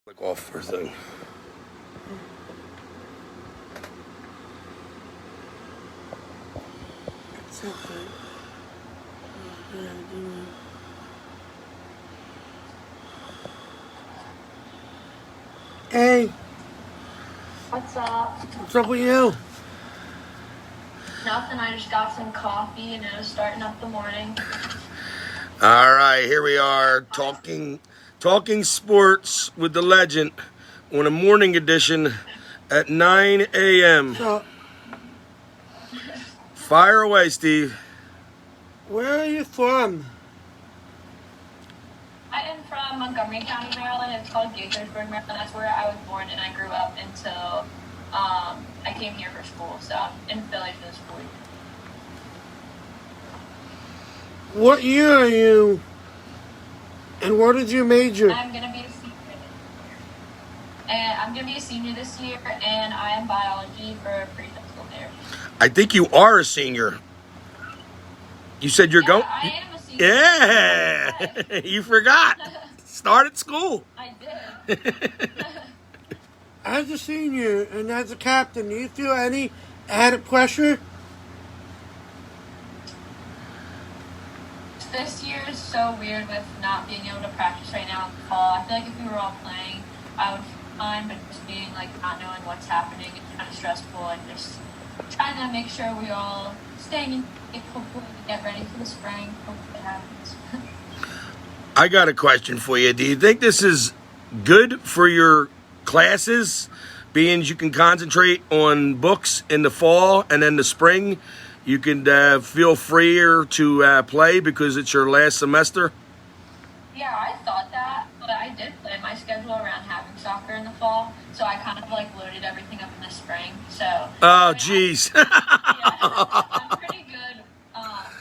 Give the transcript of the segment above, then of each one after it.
Click off first thing. It's okay. Hey, What's up? what's up with you? Nothing. I just got some coffee, starting up the morning. All right, here we are talking sports with the legend on a morning edition at 9 a.m. So, Fire away, Steve. where are you from? I am from Montgomery County, Maryland. It's called Gaithersburg, Maryland. That's where I was born and I grew up until I came here for school. So I'm in Philly for the school year. What year are you? And what is your major? I'm gonna be a senior this year. And I'm gonna be a senior this year, and I am biology for pre-physical therapy. I think you are a senior. You said you're going. I am a senior. Yeah, you forgot. Started school. I did. As a senior and as a captain, do you feel any added pressure? This year is so weird with not being able to practice right now in the fall. I feel like if we were all playing, I would feel fine, but just being like not knowing what's happening is kind of stressful, and just trying to make sure we all staying in shape, hopefully to get ready for the spring. Hopefully it happens. I got a question for you. Do you think this is good for your classes, being you can concentrate on books in the fall and then the spring you can feel freer to play because it's your last semester? Yeah, I thought that, but I did plan my schedule around having soccer in the fall, so I kind of like loaded everything up in the spring. So Oh, jeez. I'm pretty good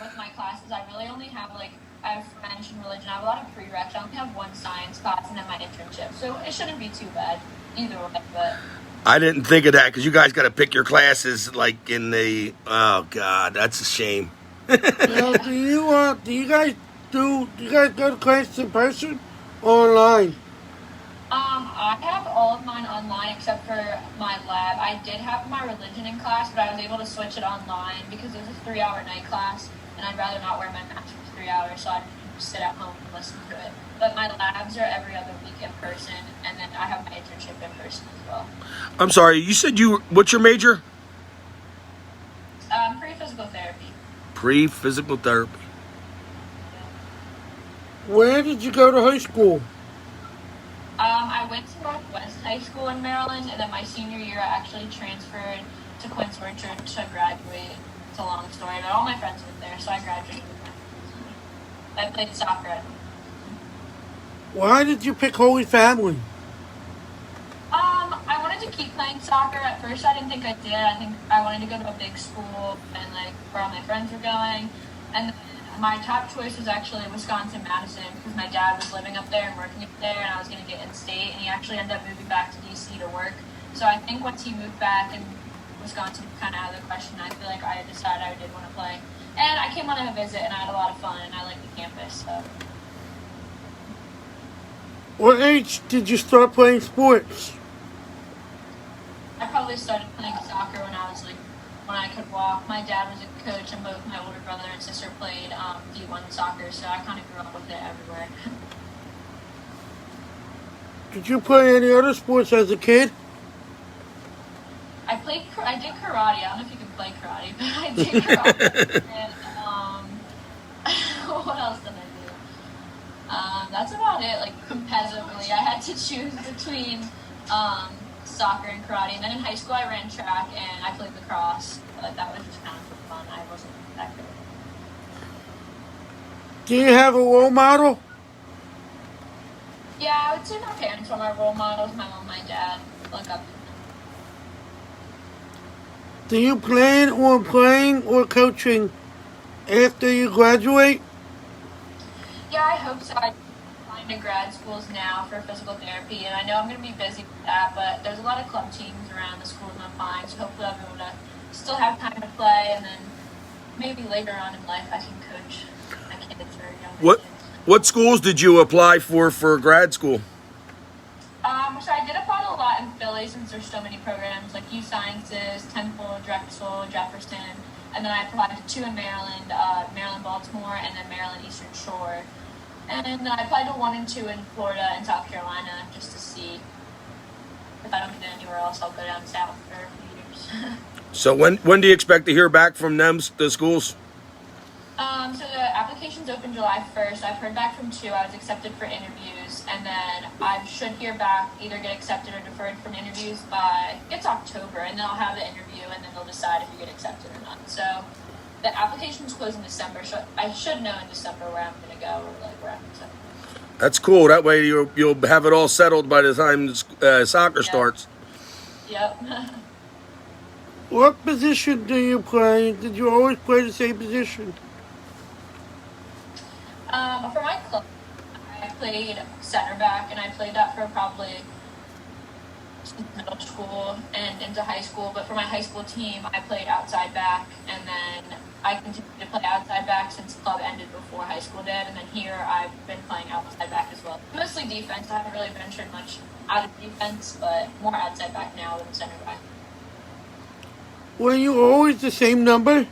with my classes. I really only have I have French and religion. I have a lot of prereqs. I only have one science class and then my internship, so it shouldn't be too bad either way. But I didn't think of that because you guys got to pick your classes like in the. Oh God, that's a shame. Now, do you guys go to class in person or online? I have all of mine online except for my lab. I did have my religion in class, but I was able to switch it online because it was a 3-hour night class, and I'd rather not wear my mask for 3 hours, so I'd just sit at home and listen to it. But my labs are every other week in person, and then I have my internship in person as well. I'm sorry. You said what's your major? Pre-physical therapy. Pre-physical therapy. Where did you go to high school? I went to Northwest High School in Maryland, and then my senior year I actually transferred to Quince Orchard to graduate. It's a long story, but all my friends went there, so I graduated. I played soccer at Why did you pick Holy Family? I wanted to keep playing soccer. At first, I didn't think I did. I think I wanted to go to a big school and where all my friends were going. And then my top choice was actually Wisconsin-Madison because my dad was living up there and working up there, and I was going to get in state. And he actually ended up moving back to DC to work. So I think once he moved back and Wisconsin was kind of out of the question, I feel like I decided I did want to play. And I came on a visit, and I had a lot of fun, and I liked the campus. So. What age did you start playing sports? I probably started playing soccer when I could walk. My dad was a coach, and both my older brother and sister played D1 soccer, so I kind of grew up with it everywhere. Did you play any other sports as a kid? I did karate. I don't know if you can play karate, but I did karate. And what else did I do? That's about it. Competitively, I had to choose between soccer and karate. And then in high school, I ran track and I played lacrosse. But that was just kind of for fun. I wasn't that good. Do you have a role model? Yeah, I would say my parents were my role models. My mom, my dad. Look up to them. Do you plan on playing or coaching after you graduate? Yeah, I hope so. I'm applying to grad schools now for physical therapy, and I know I'm going to be busy with that, but there's a lot of club teams around the schools I'm applying, so hopefully I'll be able to still have time to play, and then maybe later on in life I can coach my kids or younger kids. What schools did you apply for grad school? So I did apply a lot in Philly since there's so many programs like U Sciences, Temple, Drexel, Jefferson, and then I applied to 2 in Maryland, Maryland Baltimore, and then Maryland Eastern Shore. And then I applied to 1 and 2 in Florida and South Carolina just to see if I don't get anywhere else. I'll go down south for a few years. So when do you expect to hear back from them, the schools? So the applications open July 1st. I've heard back from 2. I was accepted for interviews, and then I should hear back, either get accepted or deferred from interviews by, it's October, and they'll have the interview, and then they'll decide if you get accepted or not. So the applications close in December, so I should know in December where I'm going to go, or like where I'm accepted. That's cool. That way you'll have it all settled by the time soccer starts. Yep. What position do you play? Did you always play the same position? For my club, I played center back, and I played that for probably middle school and into high school. But for my high school team, I played outside back, and then I continued to play outside back since club ended before high school did. And then here, I've been playing outside back as well. Mostly defense. I haven't really ventured much out of defense, but more outside back now than center back. Were you always the same number?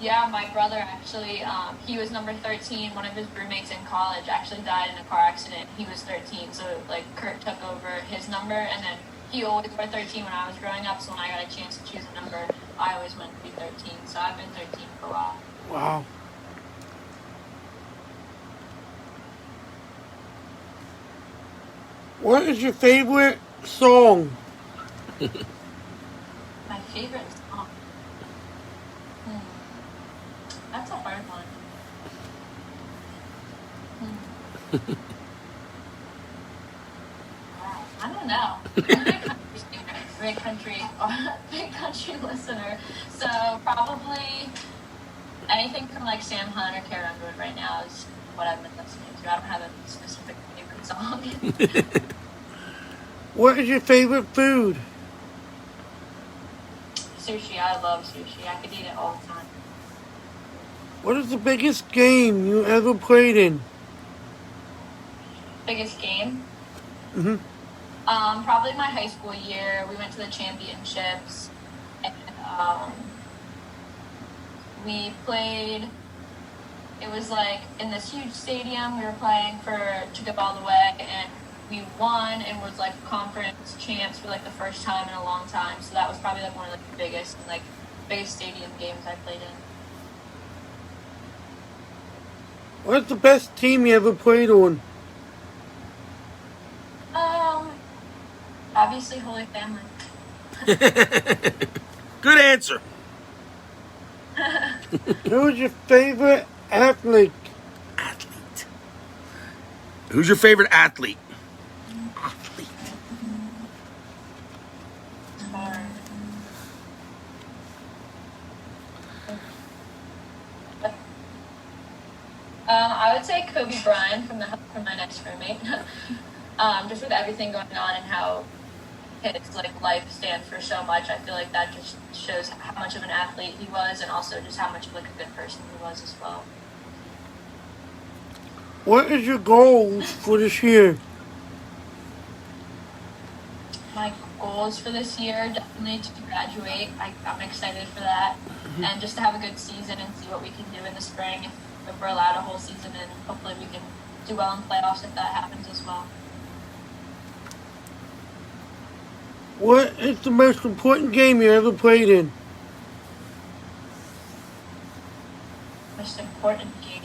Yeah, my brother actually, he was number 13. One of his roommates in college actually died in a car accident. He was 13, so like Kurt took over his number, and then he always wore 13 when I was growing up. So when I got a chance to choose a number, I always went to be 13. So I've been 13 for a while. Wow. What is your favorite song? My favorite song. That's a hard one. Wow, I don't know. I'm a big country singer, big country listener. So probably anything from like Sam Hunt or Carrie Underwood right now is what I've been listening to. I don't have a specific favorite song. What is your favorite food? Sushi. I love sushi. I could eat it all the time. What is the biggest game you ever played in? Biggest game? Mm-hmm. Probably my high school year. We went to the championships, and we played. It was like in this huge stadium. We were playing to go all the way, and we won and was like conference champs for like the first time in a long time. So that was probably like one of the biggest stadium games I played in. What's the best team you ever played on? Obviously Holy Family. Good answer. Who's your favorite athlete? Athlete. Who's your favorite athlete? Athlete. Hard. I would say Kobe Bryant from my next roommate. Just with everything going on and how his life stands for so much, I feel like that just shows how much of an athlete he was, and also just how much of a good person he was as well. What is your goals for this year? My goals for this year, definitely to graduate. I'm excited for that, and just to have a good season and see what we can do in the spring if we're allowed a whole season, and hopefully we can do well in playoffs if that happens as well. What is the most important game you ever played in? Most important game.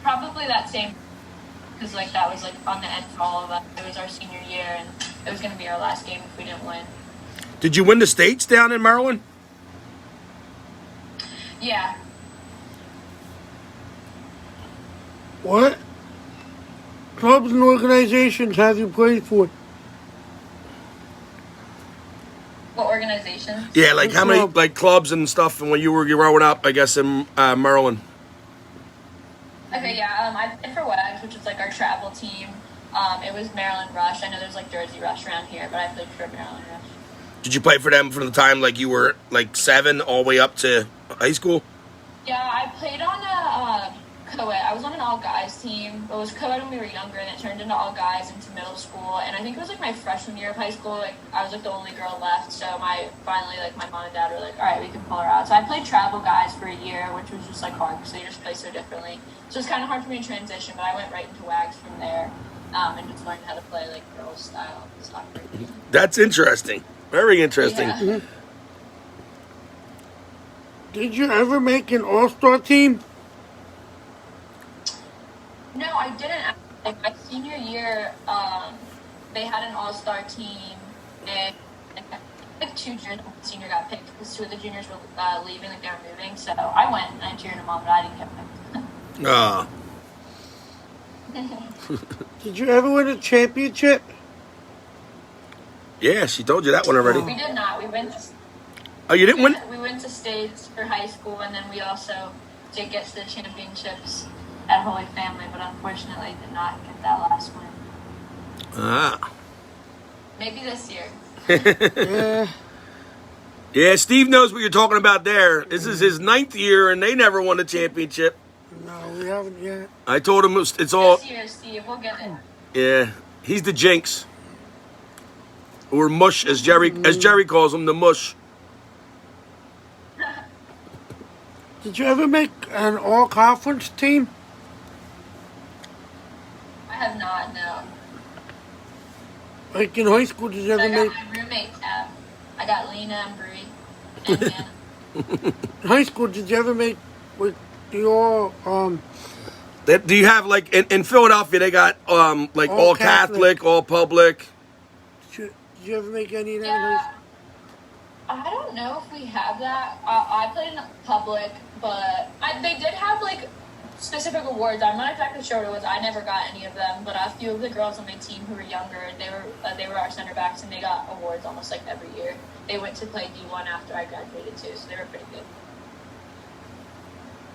Probably that same, because that was on the end for all of us. It was our senior year, and it was going to be our last game if we didn't win. Did you win the states down in Maryland? Yeah. What clubs and organizations have you played for? What organizations? Yeah, how many clubs and stuff when you were growing up, I guess, in Maryland? Okay, yeah. I played for WAGs, which is our travel team. It was Maryland Rush. I know there's Jersey Rush around here, but I played for Maryland Rush. Did you play for them from the time you were 7 all the way up to high school? Yeah, I played on co-ed. I was on an all-guys team. It was co-ed when we were younger, and it turned into all-guys into middle school. And I think it was like my freshman year of high school. Like I was like the only girl left, so finally like my mom and dad were like, all right, we can pull her out. So I played travel guys for a year, which was just like hard because they just play so differently. So it's kind of hard for me to transition, but I went right into WAGs from there, and just learned how to play like girls style soccer. That's interesting. Very interesting. Yeah. Did you ever make an all-star team? No, I didn't. Like my senior year, they had an all-star team, and like 2 juniors, senior got picked because 2 of the juniors were leaving, like they were moving. So I went and I cheered them on, but I didn't get picked. Ah. Did you ever win a championship? Yeah, she told you that one already. We did not. We went. Oh, you didn't win? We went to states for high school, and then we also did get to the championships at Holy Family, but unfortunately did not get that last one. Ah. Maybe this year. Yeah. Yeah, Steve knows what you're talking about there. This is his 9th year, and they never won a championship. No, we haven't yet. I told him it's all. This year, Steve, we'll get it. Yeah, he's the jinx, or mush, as Jerry calls him, the mush. Did you ever make an all-conference team? I have not, no. Like in high school, did you ever I got make... my roommates have. I got Lena and Bree and Hannah. In high school, did you ever make with the all, Do you have like in Philadelphia? They got like all Catholic, all public. did you ever make any of that? In high Yeah. school? I don't know if we have that. I played in public, but they did have like specific awards. I'm not exactly sure what it was. I never got any of them, but a few of the girls on my team who were younger, they were our center backs, and they got awards almost like every year. They went to play D1 after I graduated too, so they were pretty good.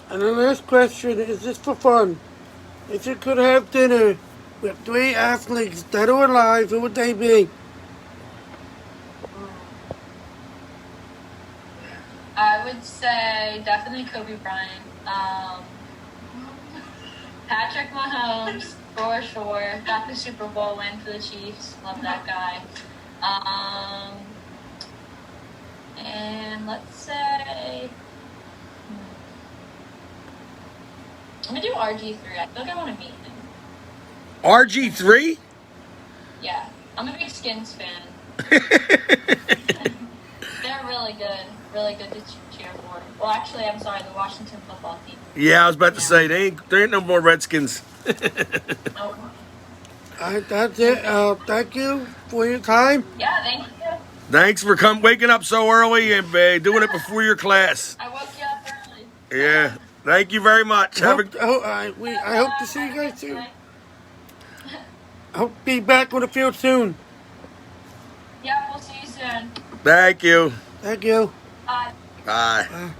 And the last question is just for fun. If you could have dinner with 3 athletes dead or alive, who would they be? I would say definitely Kobe Bryant. Patrick Mahomes, for sure. Got the Super Bowl win for the Chiefs. Love that guy. And let's say... I'm going to do RG3. I feel like I want to meet him. RG3. Yeah. I'm a big Skins fan. They're really good. Really good to cheer for. Well, actually, I'm sorry, the Washington football team. Yeah, I was about to say there ain't no more Redskins. Nope. Alright, that's it. Thank you for your time. Yeah, thank you. Thanks for waking up so early and doing it before your class. I woke you up early. Yeah, thank you very much. I hope to see you guys soon. I hope to be back on the field soon. Yeah, we'll see you soon. Thank you. Thank you. Bye. Bye. Bye.